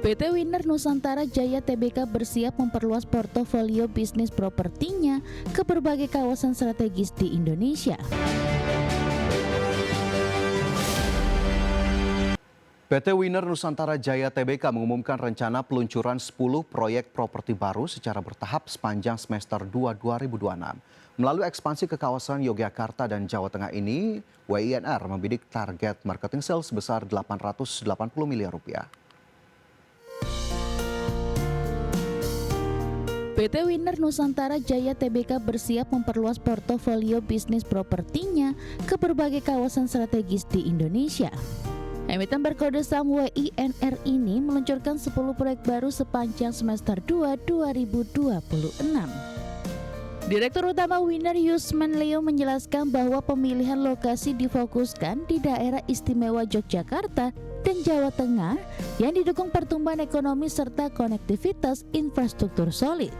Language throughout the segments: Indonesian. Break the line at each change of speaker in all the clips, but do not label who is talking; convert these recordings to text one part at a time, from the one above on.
PT Winner Nusantara Jaya Tbk bersiap memperluas portofolio bisnis propertinya ke berbagai kawasan strategis di Indonesia.
PT Winner Nusantara Jaya Tbk mengumumkan rencana peluncuran 10 proyek properti baru secara bertahap sepanjang semester 2 2026. Melalui ekspansi ke kawasan Yogyakarta dan Jawa Tengah ini, WINR membidik target marketing sales sebesar 880 miliar rupiah.
PT Winner Nusantara Jaya Tbk bersiap memperluas portofolio bisnis propertinya ke berbagai kawasan strategis di Indonesia. Emiten berkode saham WINR ini meluncurkan 10 proyek baru sepanjang semester 2 2026. Direktur Utama Winner Yusman Leo menjelaskan bahwa pemilihan lokasi difokuskan di daerah istimewa Yogyakarta dan Jawa Tengah yang didukung pertumbuhan ekonomi serta konektivitas infrastruktur solid.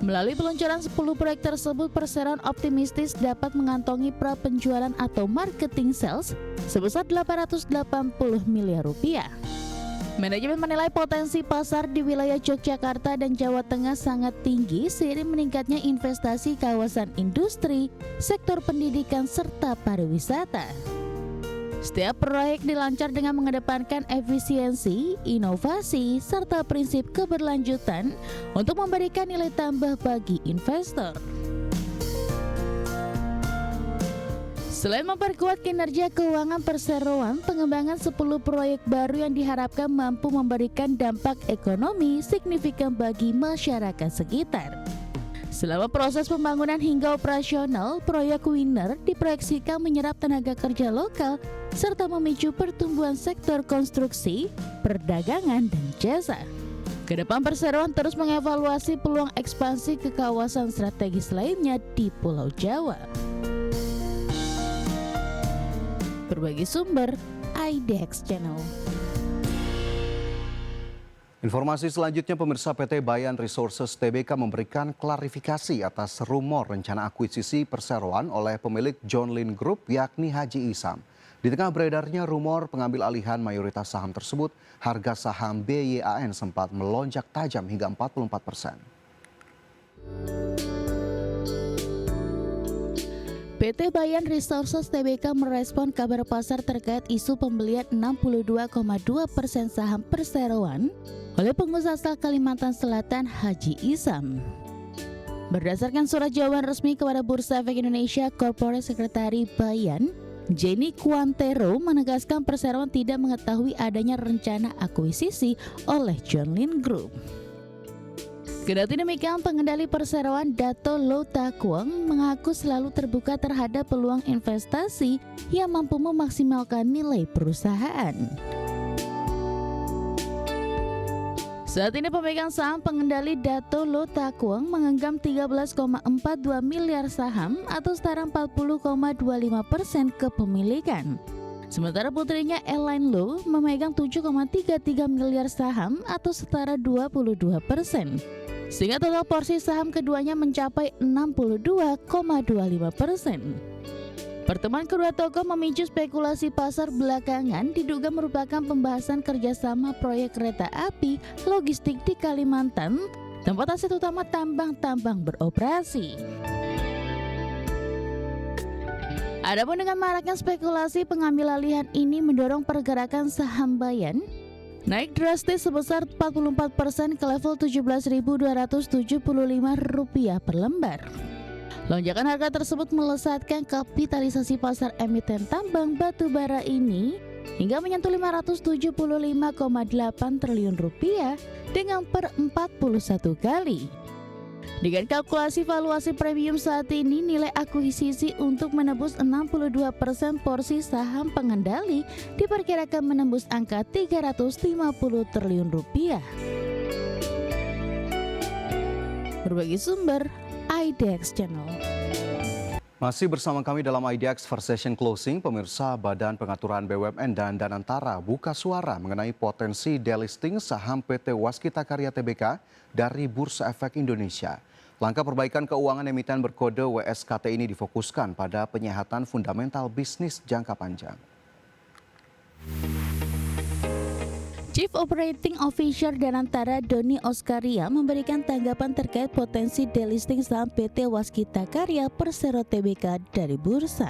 Melalui peluncuran 10 proyek tersebut, Perseroan optimistis dapat mengantongi pra-penjualan atau marketing sales sebesar 880 miliar rupiah. Manajemen menilai potensi pasar di wilayah Yogyakarta dan Jawa Tengah sangat tinggi seiring meningkatnya investasi kawasan industri, sektor pendidikan, serta pariwisata. Setiap proyek dilancar dengan mengedepankan efisiensi, inovasi, serta prinsip keberlanjutan untuk memberikan nilai tambah bagi investor. Selain memperkuat kinerja keuangan Perseroan, pengembangan 10 proyek baru yang diharapkan mampu memberikan dampak ekonomi signifikan bagi masyarakat sekitar. Selama proses pembangunan hingga operasional, proyek Winner diproyeksikan menyerap tenaga kerja lokal serta memicu pertumbuhan sektor konstruksi, perdagangan, dan jasa. Kedepan Perseroan terus mengevaluasi peluang ekspansi ke kawasan strategis lainnya di Pulau Jawa. Berbagai sumber, IDX Channel.
Informasi selanjutnya, pemirsa, PT Bayan Resources Tbk memberikan klarifikasi atas rumor rencana akuisisi Perseroan oleh pemilik John Lynn Group yakni Haji Isam. Di tengah beredarnya rumor pengambil alihan mayoritas saham tersebut, harga saham BYAN sempat melonjak tajam hingga 44%.
PT Bayan Resources Tbk merespon kabar pasar terkait isu pembelian 62,2% saham Perseroan oleh pengusaha asal Kalimantan Selatan Haji Isam. Berdasarkan surat jawaban resmi kepada Bursa Efek Indonesia, Corporate Secretary Bayan, Jenny Quantero, menegaskan Perseroan tidak mengetahui adanya rencana akuisisi oleh John Lynn Group. Kendati demikian, pengendali Perseroan Dato Lo Takwang mengaku selalu terbuka terhadap peluang investasi yang mampu memaksimalkan nilai perusahaan. Saat ini pemegang saham pengendali Dato Lo Takwang menggenggam 13,42 miliar saham atau setara 40,25% kepemilikan. Sementara putrinya Elaine Lo memegang 7,33 miliar saham atau setara 22%. Sehingga total porsi saham keduanya mencapai 62,25%. Pertemuan kedua tokoh memicu spekulasi pasar belakangan diduga merupakan pembahasan kerjasama proyek kereta api logistik di Kalimantan, tempat aset utama tambang-tambang beroperasi. Adapun dengan maraknya spekulasi pengambil alihan ini mendorong pergerakan saham Bayan naik drastis sebesar 44% ke level Rp17.275 per lembar. Lonjakan harga tersebut melesatkan kapitalisasi pasar emiten tambang batu bara ini hingga menyentuh Rp575,8 triliun dengan per 41 kali. Dengan kalkulasi valuasi premium saat ini, nilai akuisisi untuk menebus 62% porsi saham pengendali diperkirakan menembus angka Rp350 triliun. Berbagi sumber, IDX Channel.
Masih bersama kami dalam IDX First Session Closing, pemirsa. Badan Pengaturan BUMN dan Danantara buka suara mengenai potensi delisting saham PT Waskita Karya Tbk dari Bursa Efek Indonesia. Langkah perbaikan keuangan emiten berkode WSKT ini difokuskan pada penyehatan fundamental bisnis jangka panjang.
Chief Operating Officer Danantara Doni Oskaria memberikan tanggapan terkait potensi delisting saham PT Waskita Karya Persero Tbk dari bursa.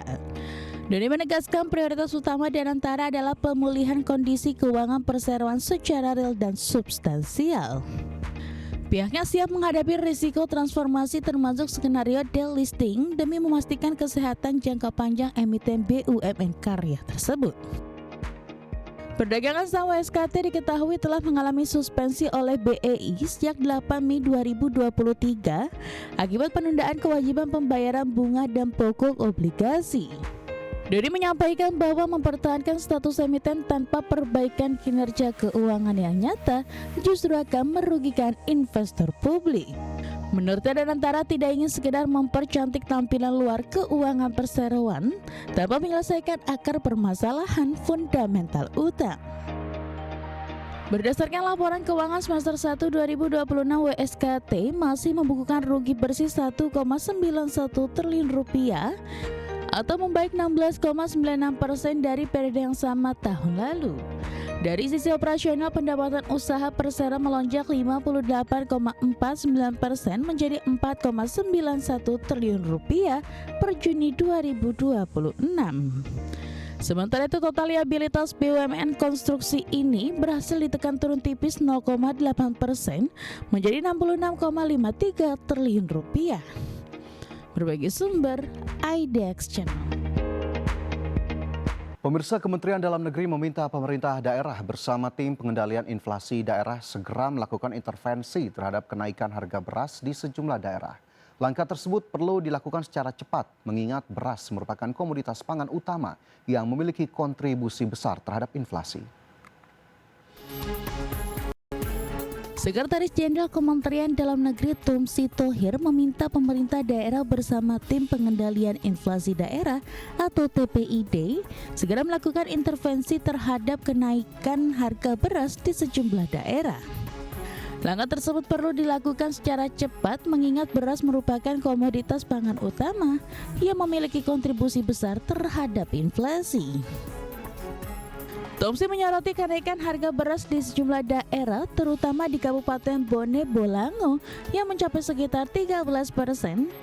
Doni menegaskan prioritas utama Danantara adalah pemulihan kondisi keuangan perseroan secara real dan substansial. Pihaknya siap menghadapi risiko transformasi termasuk skenario delisting demi memastikan kesehatan jangka panjang emiten BUMN Karya tersebut. Perdagangan saham WSKT diketahui telah mengalami suspensi oleh BEI sejak 8 Mei 2023 akibat penundaan kewajiban pembayaran bunga dan pokok obligasi. Doni menyampaikan bahwa mempertahankan status emiten tanpa perbaikan kinerja keuangan yang nyata justru akan merugikan investor publik. Menurutnya Danantara tidak ingin sekedar mempercantik tampilan luar keuangan perseroan tanpa menyelesaikan akar permasalahan fundamental utang. Berdasarkan laporan keuangan semester 1 2026 WSKT masih membukukan rugi bersih 1,91 triliun rupiah atau membaik 16,96% dari periode yang sama tahun lalu. Dari sisi operasional, pendapatan usaha Persero melonjak 58,49% menjadi 4,91 triliun rupiah per Juni 2026. Sementara itu total liabilitas BUMN konstruksi ini berhasil ditekan turun tipis 0,8% menjadi 66,53 triliun rupiah. Berbagi sumber, IDX Channel.
Pemirsa, Kementerian Dalam Negeri meminta pemerintah daerah bersama tim pengendalian inflasi daerah segera melakukan intervensi terhadap kenaikan harga beras di sejumlah daerah. Langkah tersebut perlu dilakukan secara cepat mengingat beras merupakan komoditas pangan utama yang memiliki kontribusi besar terhadap inflasi.
Sekretaris Jenderal Kementerian Dalam Negeri Tumsi Tohir meminta pemerintah daerah bersama tim pengendalian inflasi daerah atau TPID segera melakukan intervensi terhadap kenaikan harga beras di sejumlah daerah. Langkah tersebut perlu dilakukan secara cepat mengingat beras merupakan komoditas pangan utama yang memiliki kontribusi besar terhadap inflasi. Tumsi menyoroti kenaikan harga beras di sejumlah daerah, terutama di Kabupaten Bone Bolango yang mencapai sekitar 13%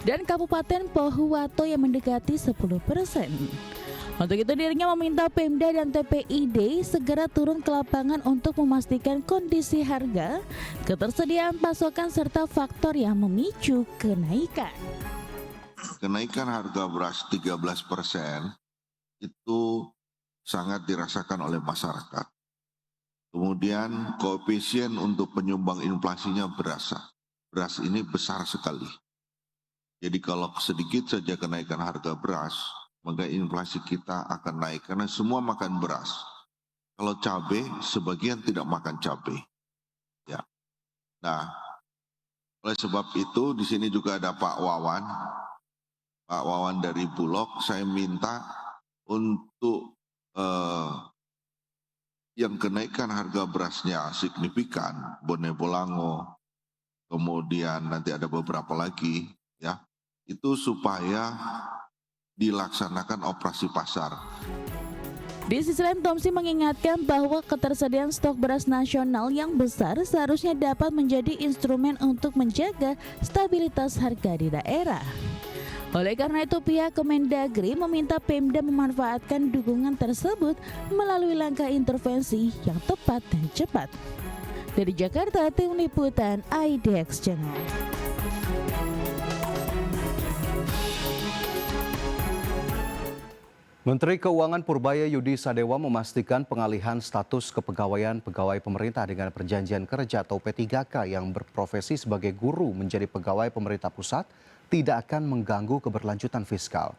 dan Kabupaten Pohuwato yang mendekati 10%. Untuk itu dirinya meminta Pemda dan TPID segera turun ke lapangan untuk memastikan kondisi harga, ketersediaan pasokan serta faktor yang memicu kenaikan.
Kenaikan harga beras 13% itu sangat dirasakan oleh masyarakat. Kemudian koefisien untuk penyumbang inflasinya berasa. Beras ini besar sekali. Jadi kalau sedikit saja kenaikan harga beras, maka inflasi kita akan naik karena semua makan beras. Kalau cabai, sebagian tidak makan cabai. Ya. Nah, oleh sebab itu di sini juga ada Pak Wawan. Pak Wawan dari Bulog, saya minta untuk yang kenaikan harga berasnya signifikan, Bone Bolango, kemudian nanti ada beberapa lagi, ya, itu supaya dilaksanakan operasi pasar.
Di sisi lain, Tumsi mengingatkan bahwa ketersediaan stok beras nasional yang besar seharusnya dapat menjadi instrumen untuk menjaga stabilitas harga di daerah. Oleh karena itu, pihak Kemendagri meminta Pemda memanfaatkan dukungan tersebut melalui langkah intervensi yang tepat dan cepat. Dari Jakarta, Tim Liputan IDX Channel.
Menteri Keuangan Purbaya Yudi Sadewa memastikan pengalihan status kepegawaian pegawai pemerintah dengan perjanjian kerja atau P3K yang berprofesi sebagai guru menjadi pegawai pemerintah pusat tidak akan mengganggu keberlanjutan fiskal,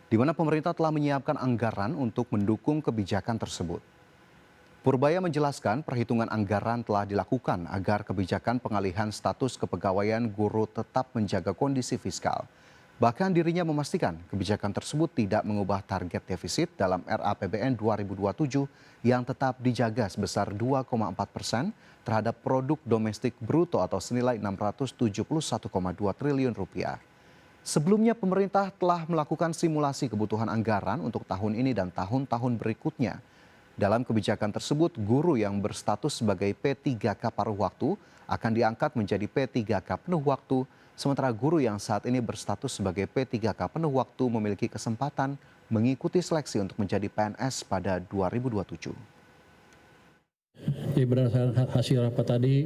di mana pemerintah telah menyiapkan anggaran untuk mendukung kebijakan tersebut. Purbaya menjelaskan perhitungan anggaran telah dilakukan agar kebijakan pengalihan status kepegawaian guru tetap menjaga kondisi fiskal. Bahkan dirinya memastikan kebijakan tersebut tidak mengubah target defisit dalam RAPBN 2027 yang tetap dijaga sebesar 2,4% terhadap produk domestik bruto atau senilai 671,2 triliun rupiah. Sebelumnya pemerintah telah melakukan simulasi kebutuhan anggaran untuk tahun ini dan tahun-tahun berikutnya. Dalam kebijakan tersebut, guru yang berstatus sebagai P3K paruh waktu akan diangkat menjadi P3K penuh waktu, sementara guru yang saat ini berstatus sebagai P3K penuh waktu memiliki kesempatan mengikuti seleksi untuk menjadi PNS pada 2027.
Jadi berdasarkan hasil rapat tadi,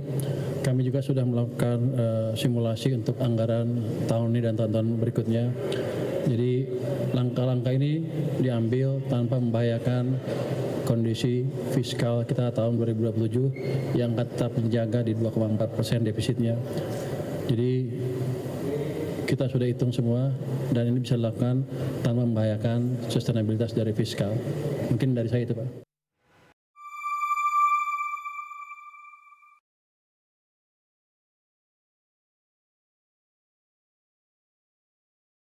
kami juga sudah melakukan simulasi untuk anggaran tahun ini dan tahun-tahun berikutnya. Jadi langkah-langkah ini diambil tanpa membahayakan kondisi fiskal kita tahun 2027 yang tetap menjaga di 2,4% defisitnya. Jadi kita sudah hitung semua dan ini bisa dilakukan tanpa membahayakan sustainabilitas dari fiskal. Mungkin dari saya itu, Pak.